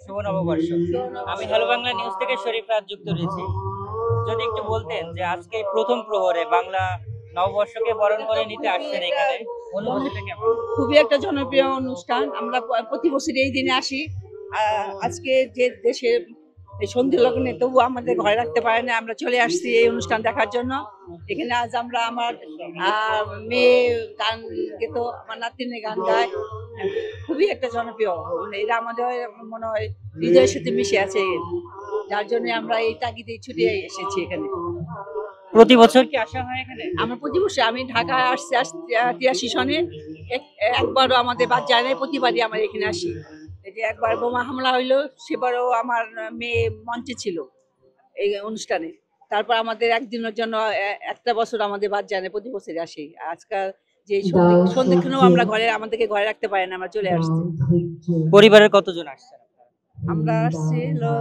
শুভ নববর্ষ। আমি hello Bangla news থেকে শরীফ রাজ যুক্ত রয়েছি। যদি একটু বলতেন যে আজকে প্রথম প্রহরে বাংলা নববর্ষকে বরণ করে নিতে আসছেন এখানে, অনুভূতিটা কেমন? খুবই একটা জনপ্রিয় অনুষ্ঠান। আমরা প্রতি বছর এই দিনে আসি। আজকে যে দেশে এই সন্ধি লগ্নে তবু আমাদের ঘরে রাখতে পারে না, আমরা চলে আসছি এই অনুষ্ঠান দেখার জন্য। এখানে আজ আমরা আমার মেয়ে গান গেতো, আমার নাতিনে গান গায়। খুবই একটা জনপ্রিয়, মানে এটা আমাদের মনে হয় হৃদয়ের সাথে মিশে আছে, যার জন্য আমরা এই তাগিদে ছুটে এসেছি এখানে। প্রতি বছর কি আসা হয় এখানে? আমার প্রতি বছর আমি ঢাকায় আসছি 83 সনে। একবারও আমাদের বাদ যায় নাই, প্রতিবারই আমরা এখানে আসি। এই যে একবার বোমা হামলা হইলো, সেবারও আমার মেয়ে মঞ্চে ছিল এই অনুষ্ঠানে। তারপর আমাদের একদিনের জন্য একটা বছর আমাদের বাদ যায় না, প্রতি বছরই আসি। আজকাল যে সন্ধিক্ষণও আমরা আমাদেরকে ঘরে রাখতে পারি না, আমরা চলে আসছি। পরিবারের কতজন আসছেন? আমরা আসছি হলো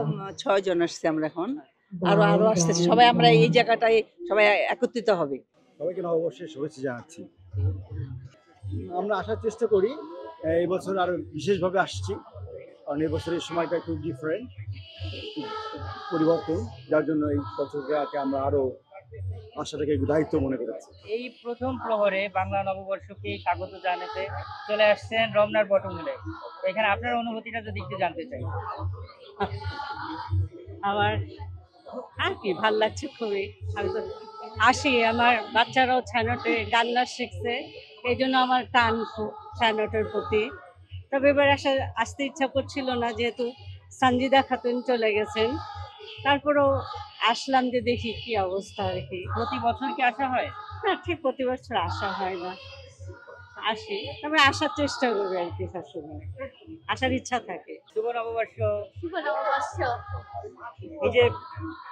6 জন আসছি আমরা এখন। আরো আসতেছে সবাই, আমরা এই জায়গাটায় সবাই একত্রিত হবে। সবাইকে নববর্ষের শুভেচ্ছা জানাচ্ছি। আমরা আসার চেষ্টা করি, এই বছর আরো বিশেষভাবে আসছি, কারণ এই বছরের সময়টা একটু ডিফারেন্ট, পরিবর্তন, যার জন্য এই বছরটাকে আমরা আরো আশাটাকে একটু দায়িত্ব মনে করেছি। এই প্রথম প্রহরে বাংলা নববর্ষকে স্বাগত জানাতে চলে আসছেন রমনার বটমূলে। এখানে আপনার অনুভূতিটা যদি একটু জানতে চাই। আমার আর কি ভাল লাগছে খুবই। আমি তো আসি, আমার বাচ্চারাও ছায়ানটে গান নাচ শিখছে, এই জন্য আমার টান খুব ছায়ানটের প্রতি। তবে এবার আসতে ইচ্ছা করছিল না, যেহেতু সানজিদা খাতুন চলে গেছেন। তারপরেও আসলাম যে দেখি কি অবস্থা আর কি। প্রতি বছর কি আসা হয়? না, ঠিক প্রতি বছর আসা হয় না, আসি তবে আসার চেষ্টা করি আর কি, সবসময় আসার ইচ্ছা থাকে। শুভ নববর্ষ। শুভ নববর্ষ। এই যে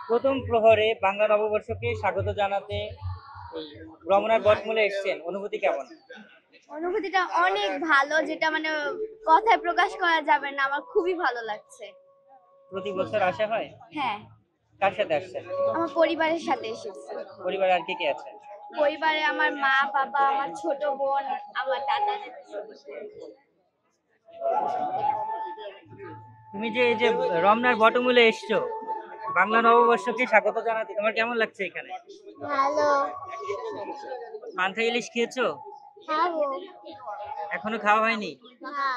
প্রথম প্রহরে বাংলা নববর্ষকে স্বাগত জানাতে এই রমনার বটমূলে এসেছেন, অনুভূতি কেমন? অনুভূতিটা অনেক ভালো, যেটা মানে কথায় প্রকাশ করা যাবে না। আমার খুবই ভালো লাগছে। প্রতি বছর আসা হয়? হ্যাঁ, কার সাথে আসছেন? আমার পরিবারের সাথে এসেছি। পরিবারে আর কে কে আছে? পরিবারে আমার মা, বাবা, আমার ছোট বোন, আমার দাদা। তুমি যে এই যে রমনার বটমূলে এসছো বাংলা নববর্ষকে স্বাগত জানাতে, তোমার কেমন লাগছে এখানে? ভালো। পান্থা ইলিশ খেয়েছো? খাবো। এখনো খাওয়া হয়নি? না।